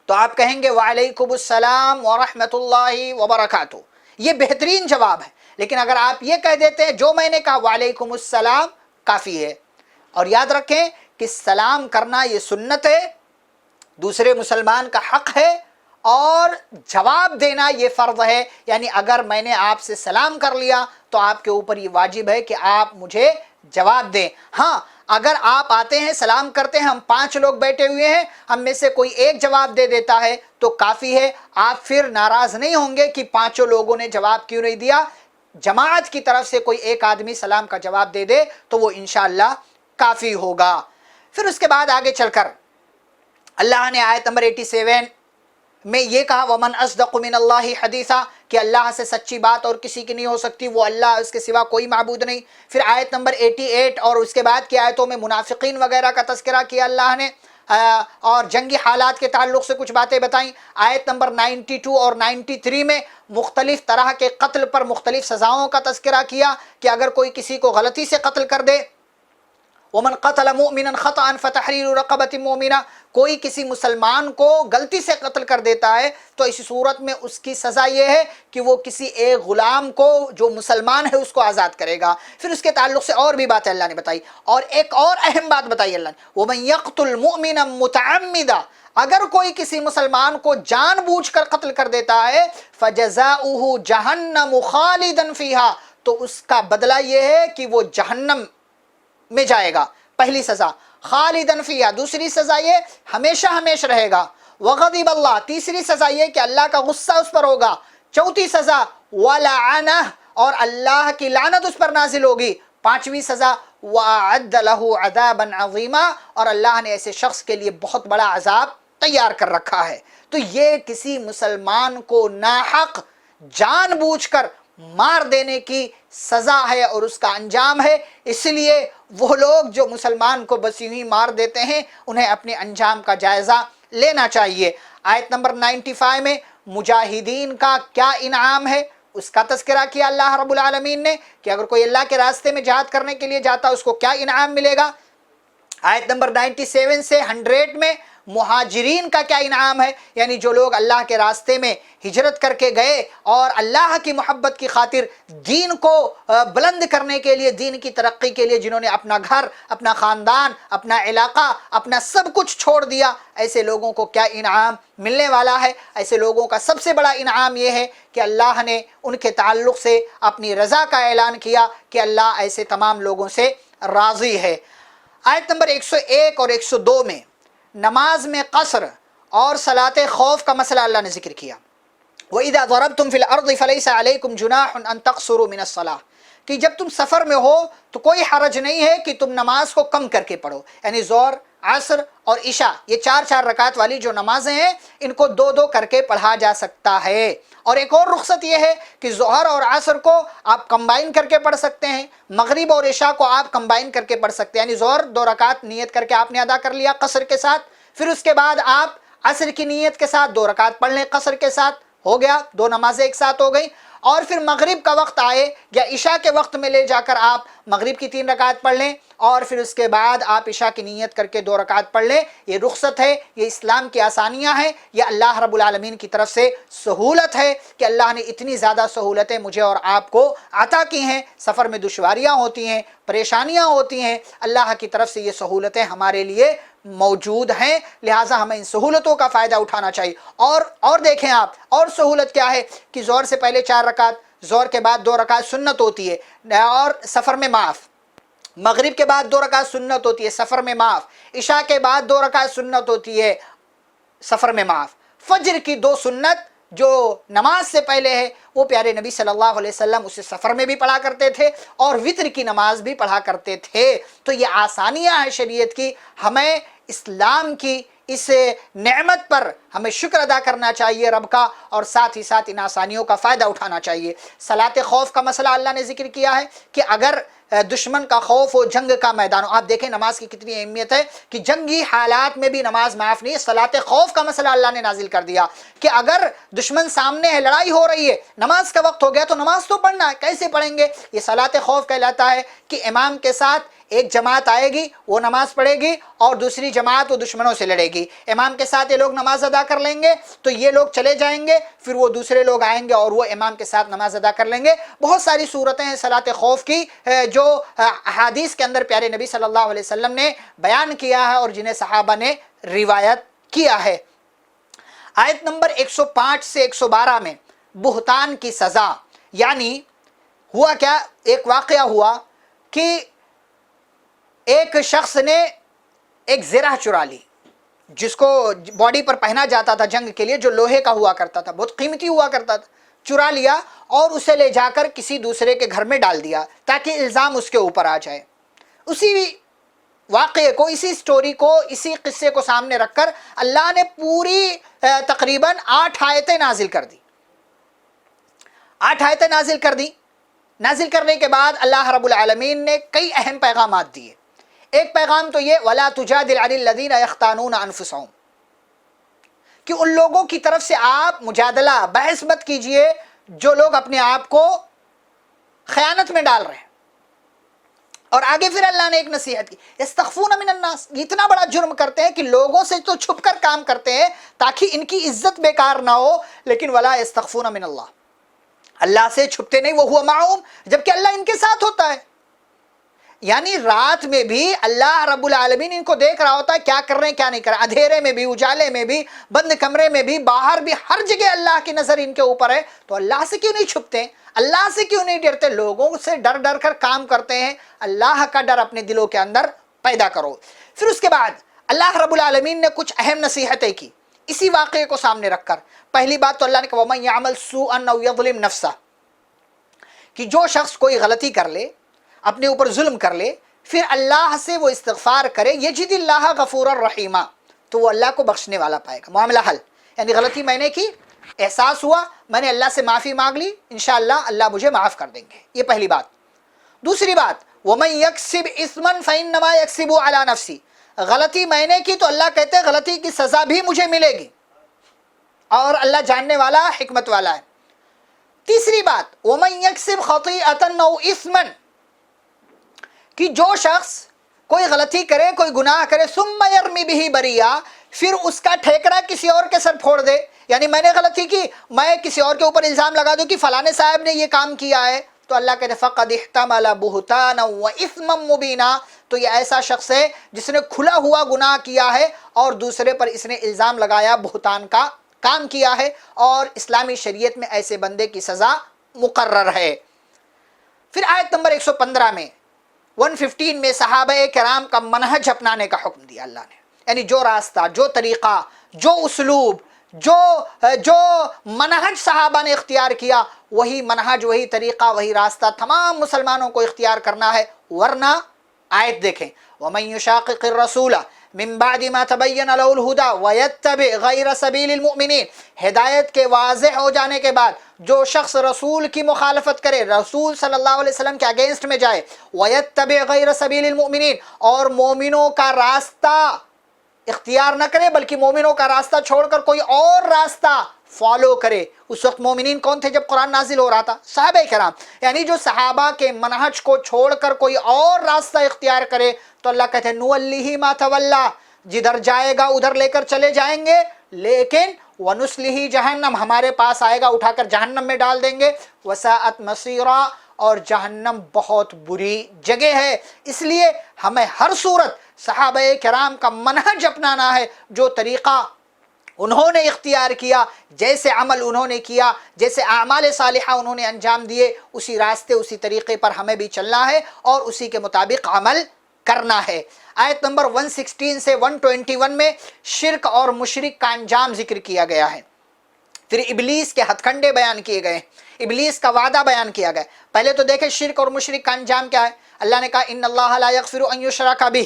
تو آپ کہیں گے وعلیکم السلام ورحمۃ اللہ وبرکاتہ، یہ بہترین جواب ہے، لیکن اگر آپ یہ کہہ دیتے ہیں جو میں نے کہا وعلیکم السلام کافی ہے۔ اور یاد رکھیں کہ سلام کرنا یہ سنت ہے، دوسرے مسلمان کا حق ہے، اور جواب دینا یہ فرض ہے، یعنی اگر میں نے آپ سے سلام کر لیا تو آپ کے اوپر یہ واجب ہے کہ آپ مجھے جواب دیں۔ ہاں اگر آپ آتے ہیں سلام کرتے ہیں، ہم 5 لوگ بیٹھے ہوئے ہیں، ہم میں سے کوئی ایک جواب دے دیتا ہے تو کافی ہے، آپ پھر ناراض نہیں ہوں گے کہ 5 لوگوں نے جواب کیوں نہیں دیا، جماعت کی طرف سے کوئی ایک آدمی سلام کا جواب دے دے تو وہ انشاءاللہ کافی ہوگا۔ پھر اس کے بعد آگے چل کر اللہ نے آیت نمبر 87 میں یہ کہا وَمَنْ أَصْدَقُ مِنَ اللَّهِ حَدِيثًا، کہ اللہ سے سچی بات اور کسی کی نہیں ہو سکتی، وہ اللہ، اس کے سوا کوئی معبود نہیں۔ پھر آیت نمبر 88 اور اس کے بعد کی آیتوں میں منافقین وغیرہ کا تذکرہ کیا اللہ نے، اور جنگی حالات کے تعلق سے کچھ باتیں بتائیں۔ آیت نمبر 92 اور 93 میں مختلف طرح کے قتل پر مختلف سزاؤں کا تذکرہ کیا کہ اگر کوئی کسی کو غلطی سے قتل کر دے ومن قتل مؤمنا خطأ فتحرير رقبة مؤمنہ، کوئی کسی مسلمان کو غلطی سے قتل کر دیتا ہے تو اسی صورت میں اس کی سزا یہ ہے کہ وہ کسی ایک غلام کو جو مسلمان ہے اس کو آزاد کرے گا۔ پھر اس کے تعلق سے اور بھی باتیں اللہ نے بتائی، اور ایک اور اہم بات بتائی اللہ نے، وَمَن يَقْتُلْ مُؤْمِنًا مُتَعَمِّدًا، اگر کوئی کسی مسلمان کو جان بوجھ کر قتل کر دیتا ہے فَجَزَاؤُهُ جَهَنَّمُ خَالِدًا فِيهَا، تو اس کا بدلہ یہ ہے کہ وہ جہنم میں جائے گا، پہلی سزا خالدن فیہا، دوسری سزا یہ ہمیشہ ہمیشہ رہے گا، وغضب اللہ، تیسری سزا یہ کہ اللہ کا غصہ اس پر ہوگا، چوتھی سزا ولعنہ، اور اللہ کی لعنت اس پر نازل ہوگی، پانچویں سزا وَأَعَدَّ لَهُ عَذَابًا عَظِيمًا، اور اللہ نے ایسے شخص کے لیے بہت بڑا عذاب تیار کر رکھا ہے۔ تو یہ کسی مسلمان کو ناحق جان بوجھ کر مار دینے کی سزا ہے اور اس کا انجام ہے، اس لیے وہ لوگ جو مسلمان کو بس یوں ہی مار دیتے ہیں انہیں اپنے انجام کا جائزہ لینا چاہیے۔ آیت نمبر 95 میں مجاہدین کا کیا انعام ہے اس کا تذکرہ کیا اللہ رب العالمین نے، کہ اگر کوئی اللہ کے راستے میں جہاد کرنے کے لیے جاتا اس کو کیا انعام ملے گا۔ آیت نمبر 97 سے 100 میں مہاجرین کا کیا انعام ہے، یعنی جو لوگ اللہ کے راستے میں ہجرت کر کے گئے اور اللہ کی محبت کی خاطر دین کو بلند کرنے کے لیے، دین کی ترقی کے لیے جنہوں نے اپنا گھر، اپنا خاندان، اپنا علاقہ، اپنا سب کچھ چھوڑ دیا، ایسے لوگوں کو کیا انعام ملنے والا ہے۔ ایسے لوگوں کا سب سے بڑا انعام یہ ہے کہ اللہ نے ان کے تعلق سے اپنی رضا کا اعلان کیا کہ اللہ ایسے تمام لوگوں سے راضی ہے۔ آیت نمبر 101 اور 102 میں نماز میں قصر اور صلاۃ خوف کا مسئلہ اللہ نے ذکر کیا۔ وَإِذَا ضَرَبْتُمْ فِي الْأَرْضِ فَلَيْسَ عَلَيْكُمْ جُنَاحٌ أَن تَقْصُرُوا مِنَ الصَّلَاةِ، کہ جب تم سفر میں ہو تو کوئی حرج نہیں ہے کہ تم نماز کو کم کر کے پڑھو، یعنی ظہر، عصر اور عشاء، یہ 4 رکعت والی جو نمازیں ہیں ان کو 2 کر کے پڑھا جا سکتا ہے۔ اور ایک اور رخصت یہ ہے کہ ظہر اور عصر کو آپ کمبائن کر کے پڑھ سکتے ہیں، مغرب اور عشاء کو آپ کمبائن کر کے پڑھ سکتے ہیں، یعنی ظہر 2 رکعت نیت کر کے آپ نے ادا کر لیا قصر کے ساتھ، پھر اس کے بعد آپ عصر کی نیت کے ساتھ 2 رکعت پڑھ لیں قصر کے ساتھ، ہو گیا 2 نمازیں ایک ساتھ ہو گئیں۔ اور پھر مغرب کا وقت آئے یا عشاء کے وقت میں لے جا کر آپ مغرب کی 3 رکعت پڑھ لیں، اور پھر اس کے بعد آپ عشاء کی نیت کر کے 2 رکعت پڑھ لیں۔ یہ رخصت ہے، یہ اسلام کی آسانیاں ہیں، یہ اللہ رب العالمین کی طرف سے سہولت ہے کہ اللہ نے اتنی زیادہ سہولتیں مجھے اور آپ کو عطا کی ہیں۔ سفر میں دشواریاں ہوتی ہیں، پریشانیاں ہوتی ہیں، اللہ کی طرف سے یہ سہولتیں ہمارے لیے موجود ہیں، لہٰذا ہمیں ان سہولتوں کا فائدہ اٹھانا چاہیے۔ اور دیکھیں آپ، اور سہولت کیا ہے کہ ظہر سے پہلے 4 رکعت، ظہر کے بعد 2 رکعت سنت ہوتی ہے اور سفر میں معاف، مغرب کے بعد 2 رکعت سنت ہوتی ہے سفر میں معاف، عشاء کے بعد 2 رکعت سنت ہوتی ہے سفر میں معاف، فجر کی 2 سنت جو نماز سے پہلے ہے وہ پیارے نبی صلی اللہ علیہ وسلم اسے سفر میں بھی پڑھا کرتے تھے اور وتر کی نماز بھی پڑھا کرتے تھے۔ تو یہ آسانیاں ہیں شریعت کی، ہمیں اسلام کی اس نعمت پر ہمیں شکر ادا کرنا چاہیے رب کا، اور ساتھ ہی ساتھ ان آسانیوں کا فائدہ اٹھانا چاہیے۔ صلاۃ خوف کا مسئلہ اللہ نے ذکر کیا ہے کہ اگر دشمن کا خوف ہو، جنگ کا میدان ہو، آپ دیکھیں نماز کی کتنی اہمیت ہے کہ جنگی حالات میں بھی نماز معاف نہیں ہے۔ صلاۃ خوف کا مسئلہ اللہ نے نازل کر دیا کہ اگر دشمن سامنے ہے، لڑائی ہو رہی ہے، نماز کا وقت ہو گیا تو نماز تو پڑھنا ہے، کیسے پڑھیں گے؟ یہ صلاۃ خوف کہلاتا ہے کہ امام کے ساتھ ایک جماعت آئے گی، وہ نماز پڑھے گی، اور دوسری جماعت وہ دشمنوں سے لڑے گی۔ امام کے ساتھ یہ لوگ نماز ادا کر لیں گے تو یہ لوگ چلے جائیں گے، پھر وہ دوسرے لوگ آئیں گے اور وہ امام کے ساتھ نماز ادا کر لیں گے۔ بہت ساری صورتیں ہیں صلاۃ خوف کی جو احادیث کے اندر پیارے نبی صلی اللہ علیہ وسلم نے بیان کیا ہے اور جنہیں صحابہ نے روایت کیا ہے۔ آیت نمبر 105 سے 112 میں بہتان کی سزا، یعنی ہوا کیا، ایک واقعہ ہوا کہ ایک شخص نے ایک زرہ چرا لی جس کو باڈی پر پہنا جاتا تھا جنگ کے لیے، جو لوہے کا ہوا کرتا تھا، بہت قیمتی ہوا کرتا تھا، چرا لیا اور اسے لے جا کر کسی دوسرے کے گھر میں ڈال دیا تاکہ الزام اس کے اوپر آ جائے۔ اسی واقعے کو، اسی سٹوری کو، اسی قصے کو سامنے رکھ کر اللہ نے پوری تقریباً 8 آیتیں نازل کر دی۔ 8 آیتیں نازل کر دی۔ نازل کرنے کے بعد اللہ رب العالمین نے کئی اہم پیغامات دیے۔ ایک پیغام تو یہ وَلَا تُجَادِلْ عَنِ الَّذِينَ يَخْتَانُونَ أَنفُسَهُمْ، کہ ان لوگوں کی طرف سے آپ مجادلہ، بحث مت کیجئے جو لوگ اپنے آپ کو خیانت میں ڈال رہے ہیں۔ اور آگے پھر اللہ نے ایک نصیحت کی، یستخفون من الناس، اتنا بڑا جرم کرتے ہیں کہ لوگوں سے تو چھپ کر کام کرتے ہیں تاکہ ان کی عزت بیکار نہ ہو، لیکن ولا یستخفون من اللہ، اللہ سے چھپتے نہیں، وہ ہوا معہم، جبکہ اللہ ان کے ساتھ ہوتا ہے۔ یعنی رات میں بھی اللہ رب العالمین ان کو دیکھ رہا ہوتا ہے کیا کر رہے ہیں کیا نہیں کر رہے، اندھیرے میں بھی، اجالے میں بھی، بند کمرے میں بھی، باہر بھی، ہر جگہ اللہ کی نظر ان کے اوپر ہے۔ تو اللہ سے کیوں نہیں چھپتے، اللہ سے کیوں نہیں ڈرتے؟ لوگوں سے ڈر ڈر کر کام کرتے ہیں، اللہ کا ڈر اپنے دلوں کے اندر پیدا کرو۔ پھر اس کے بعد اللہ رب العالمین نے کچھ اہم نصیحتیں کی اسی واقعے کو سامنے رکھ کر۔ پہلی بات تو اللہ نے کہا وَمَن يَعْمَلْ سُوءًا أَوْ يَظْلِمْ نَفْسَهُ، کہ جو شخص کوئی غلطی کر لے، اپنے اوپر ظلم کر لے، پھر اللہ سے وہ استغفار کرے، یجد اللہ غفور الرحیمہ، تو وہ اللہ کو بخشنے والا پائے گا۔ معاملہ حل، یعنی غلطی میں نے کی، احساس ہوا، میں نے اللہ سے معافی مانگ لی، انشاءاللہ اللہ مجھے معاف کر دیں گے، یہ پہلی بات۔ دوسری بات وَمَن يَكْسِبْ إِثْمًا فَإِنَّمَا يَكْسِبُ عَلَى نَفْسِهِ، غلطی میں نے کی تو اللہ کہتے ہیں غلطی کی سزا بھی مجھے ملے گی، اور اللہ جاننے والا، حکمت والا ہے۔ تیسری بات وَمَن يَكْسِبْ خَطِيئَةً أَوْ إِثْمًا، کہ جو شخص کوئی غلطی کرے، کوئی گناہ کرے، ثُمَّ يَرْمِ بِهِ بَرِيًّا، پھر اس کا ٹھیکرا کسی اور کے سر پھوڑ دے، یعنی میں نے غلطی کی، میں کسی اور کے اوپر الزام لگا دوں کہ فلانے صاحب نے یہ کام کیا ہے، تو اللہ کہتے فَقَدِ احْتَمَلَ بُهْتَانًا وَإِثْمًا مُبِينًا، تو یہ ایسا شخص ہے جس نے کھلا ہوا گناہ کیا ہے اور دوسرے پر اس نے الزام لگایا، بہتان کا کام کیا ہے، اور اسلامی شریعت میں ایسے بندے کی سزا مقرر ہے۔ پھر آیت نمبر 115 میں 115 میں صحابہ کرام کا منہج اپنانے کا حکم دیا اللہ نے، یعنی جو راستہ، جو طریقہ، جو اسلوب، جو منہج صحابہ نے اختیار کیا، وہی منہج، وہی طریقہ، وہی راستہ تمام مسلمانوں کو اختیار کرنا ہے، ورنہ آیت دیکھیں وَمَن يُشَاقِقِ الرَّسُولَ مِن بَعْدِ مَا تَبَيَّنَ لَهُ الْهُدَى وَيَتَّبِعْ غَيْرَ سَبِيلِ الْمُؤْمِنِينَ، ہدایت کے واضح ہو جانے کے بعد جو شخص رسول کی مخالفت کرے، رسول صلی اللہ علیہ وسلم کے اگینسٹ میں جائے، وَيَتَّبِعْ غَيْرَ سَبِيلِ الْمُؤْمِنِينَ، اور مومنوں کا راستہ اختیار نہ کرے بلکہ مومنوں کا راستہ چھوڑ کر کوئی اور راستہ فالو کرے۔ اس وقت مومنین کون تھے جب قرآن نازل ہو رہا تھا؟ صحابہ کرام، یعنی جو صحابہ کے منہج کو چھوڑ کر کوئی اور راستہ اختیار کرے تو اللہ کہتے ہیں نُوَلِّهِ مَا تَوَلَّى، جدھر جائے گا ادھر لے کر چلے جائیں گے، لیکن وَنُسْلِهِ جہنم، ہمارے پاس آئے گا اٹھا کر جہنم میں ڈال دیں گے، وَسَاءَتْ مَصِيرًا، اور جہنم بہت بری جگہ ہے۔ اس لیے ہمیں ہر صورت صحابہ کرام کا منہج اپنانا ہے، جو طریقہ انہوں نے اختیار کیا، جیسے عمل انہوں نے کیا، جیسے اعمال صالحہ انہوں نے انجام دیے، اسی راستے، اسی طریقے پر ہمیں بھی چلنا ہے اور اسی کے مطابق عمل کرنا ہے۔ آیت نمبر 116 سے 121 میں شرک اور مشرک کا انجام ذکر کیا گیا ہے، پھر ابلیس کے ہتھ کنڈے بیان کیے گئے، ابلیس کا وعدہ بیان کیا گیا۔ پہلے تو دیکھیں شرک اور مشرک کا انجام کیا ہے۔ اللہ نے کہا ان اللہ لا یغفر ان یشرک بہ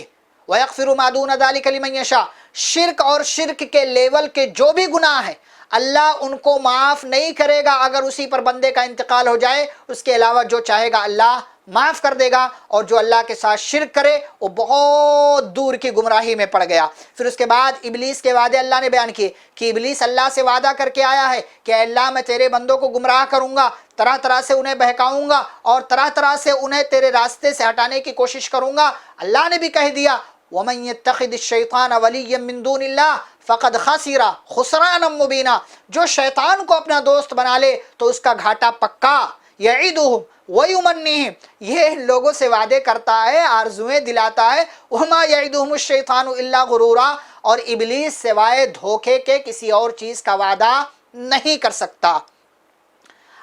ویغفر ما دون ذلک لمن یشاء، شرک اور شرک کے لیول کے جو بھی گناہ ہیں اللہ ان کو معاف نہیں کرے گا اگر اسی پر بندے کا انتقال ہو جائے، اس کے علاوہ جو چاہے گا اللہ معاف کر دے گا، اور جو اللہ کے ساتھ شرک کرے وہ بہت دور کی گمراہی میں پڑ گیا۔ پھر اس کے بعد ابلیس کے وعدے اللہ نے بیان کیے کہ ابلیس اللہ سے وعدہ کر کے آیا ہے کہ اے اللہ میں تیرے بندوں کو گمراہ کروں گا، طرح طرح سے انہیں بہکاؤں گا اور طرح طرح سے انہیں تیرے راستے سے ہٹانے کی کوشش کروں گا۔ اللہ نے بھی کہہ دیا وَمَن يَتَّخِذِ الشَّيْطَانَ وَلِيًّا مِّن دُونِ اللَّهِ فَقَدْ خَسِرَ خُسْرَانًا مُّبِينًا، جو شیطان کو اپنا دوست بنا لے تو اس کا گھاٹا پکا۔ يَعِدُهُمْ وَيُمَنِّيهِمْ، یہ ان لوگوں سے وعدے کرتا ہے، آرزویں دلاتا ہے، وَمَا يَعِدُهُمُ الشَّيْطَانُ إِلَّا غُرُورًا، اور ابلیس سوائے دھوکے کے کسی اور چیز کا وعدہ نہیں کر سکتا۔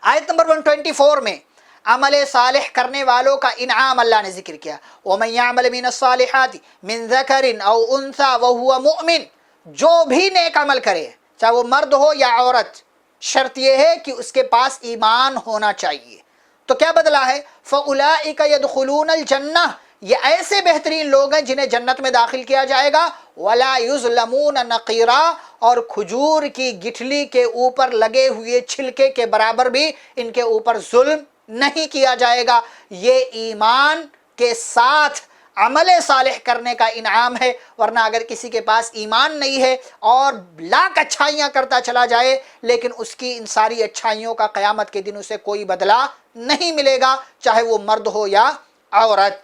آیت نمبر 124 میں عمل صالح کرنے والوں کا انعام اللہ نے ذکر کیا، وَمَن يَعْمَلْ مِنَ الصَّالِحَاتِ مِن ذَكَرٍ أَوْ أُنثَىٰ وَهُوَ مُؤْمِنٌ، جو بھی نیک عمل کرے چاہے وہ مرد ہو یا عورت، شرط یہ ہے کہ اس کے پاس ایمان ہونا چاہیے۔ تو کیا بدلہ ہے؟ فَأُولَٰئِكَ يَدْخُلُونَ الْجَنَّةَ، یہ ایسے بہترین لوگ ہیں جنہیں جنت میں داخل کیا جائے گا، وَلَا يُظْلَمُونَ نَقِيرًا، اور کھجور کی گٹھلی کے اوپر لگے ہوئے چھلکے کے برابر بھی ان کے اوپر ظلم نہیں کیا جائے گا۔ یہ ایمان کے ساتھ عمل صالح کرنے کا انعام ہے، ورنہ اگر کسی کے پاس ایمان نہیں ہے اور لاکھ اچھائیاں کرتا چلا جائے لیکن اس کی ان ساری اچھائیوں کا قیامت کے دن اسے کوئی بدلہ نہیں ملے گا، چاہے وہ مرد ہو یا عورت۔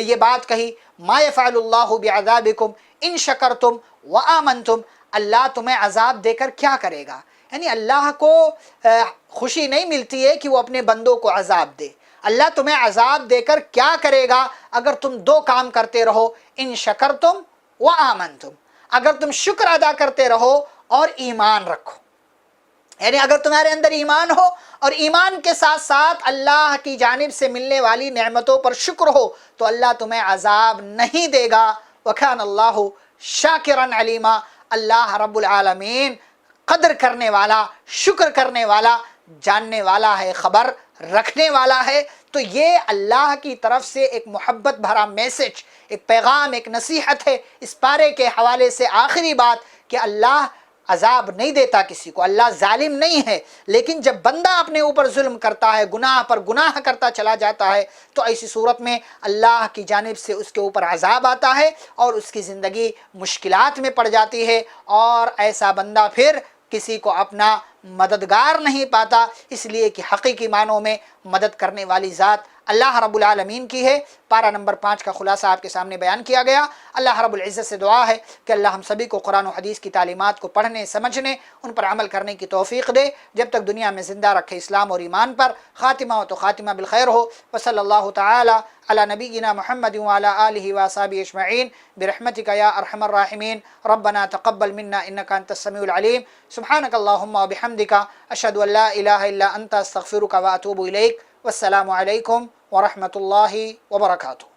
یہ بات کہی ما یفعل اللہ بعذابکم ان شکرتم وآمنتم، اللہ تمہیں عذاب دے کر کیا کرے گا؟ یعنی اللہ کو خوشی نہیں ملتی ہے کہ وہ اپنے بندوں کو عذاب دے۔ اللہ تمہیں عذاب دے کر کیا کرے گا اگر تم دو کام کرتے رہو، ان شکرتم وآمنتم، اگر تم شکر ادا کرتے رہو اور ایمان رکھو، یعنی اگر تمہارے اندر ایمان ہو اور ایمان کے ساتھ ساتھ اللہ کی جانب سے ملنے والی نعمتوں پر شکر ہو تو اللہ تمہیں عذاب نہیں دے گا۔ وَكَانَ اللَّهُ شَاكِرًا عَلِيمًا، اللہ رب العالمین قدر کرنے والا، شکر کرنے والا، جاننے والا ہے، خبر رکھنے والا ہے۔ تو یہ اللہ کی طرف سے ایک محبت بھرا میسج، ایک پیغام، ایک نصیحت ہے اس پارے کے حوالے سے۔ آخری بات کہ اللہ عذاب نہیں دیتا کسی کو، اللہ ظالم نہیں ہے، لیکن جب بندہ اپنے اوپر ظلم کرتا ہے، گناہ پر گناہ کرتا چلا جاتا ہے تو ایسی صورت میں اللہ کی جانب سے اس کے اوپر عذاب آتا ہے اور اس کی زندگی مشکلات میں پڑ جاتی ہے، اور ایسا بندہ پھر کسی کو اپنا مددگار نہیں پاتا، اس لیے کہ حقیقی معنوں میں مدد کرنے والی ذات اللہ رب العالمین کی ہے۔ پارہ نمبر 5 کا خلاصہ آپ کے سامنے بیان کیا گیا۔ اللہ رب العزت سے دعا ہے کہ اللہ ہم سبھی کو قرآن و حدیث کی تعلیمات کو پڑھنے، سمجھنے، ان پر عمل کرنے کی توفیق دے، جب تک دنیا میں زندہ رکھے اسلام اور ایمان پر۔ خاتمہ ہو تو خاتمہ بالخیر ہو۔ وصلی اللہ تعالی علی نبینا محمد وعلی آلہ واصحابہ اجمعین برحمتک یا ارحم الراحمین۔ ربنا تقبل منا انک انت السمیع العلیم، سبحانک اللہم وبحمدک، اشہد ان لا الہ الا انت استغفرک واتوب الیک۔ والسلام علیکم ورحمۃ اللہ وبرکاتہ۔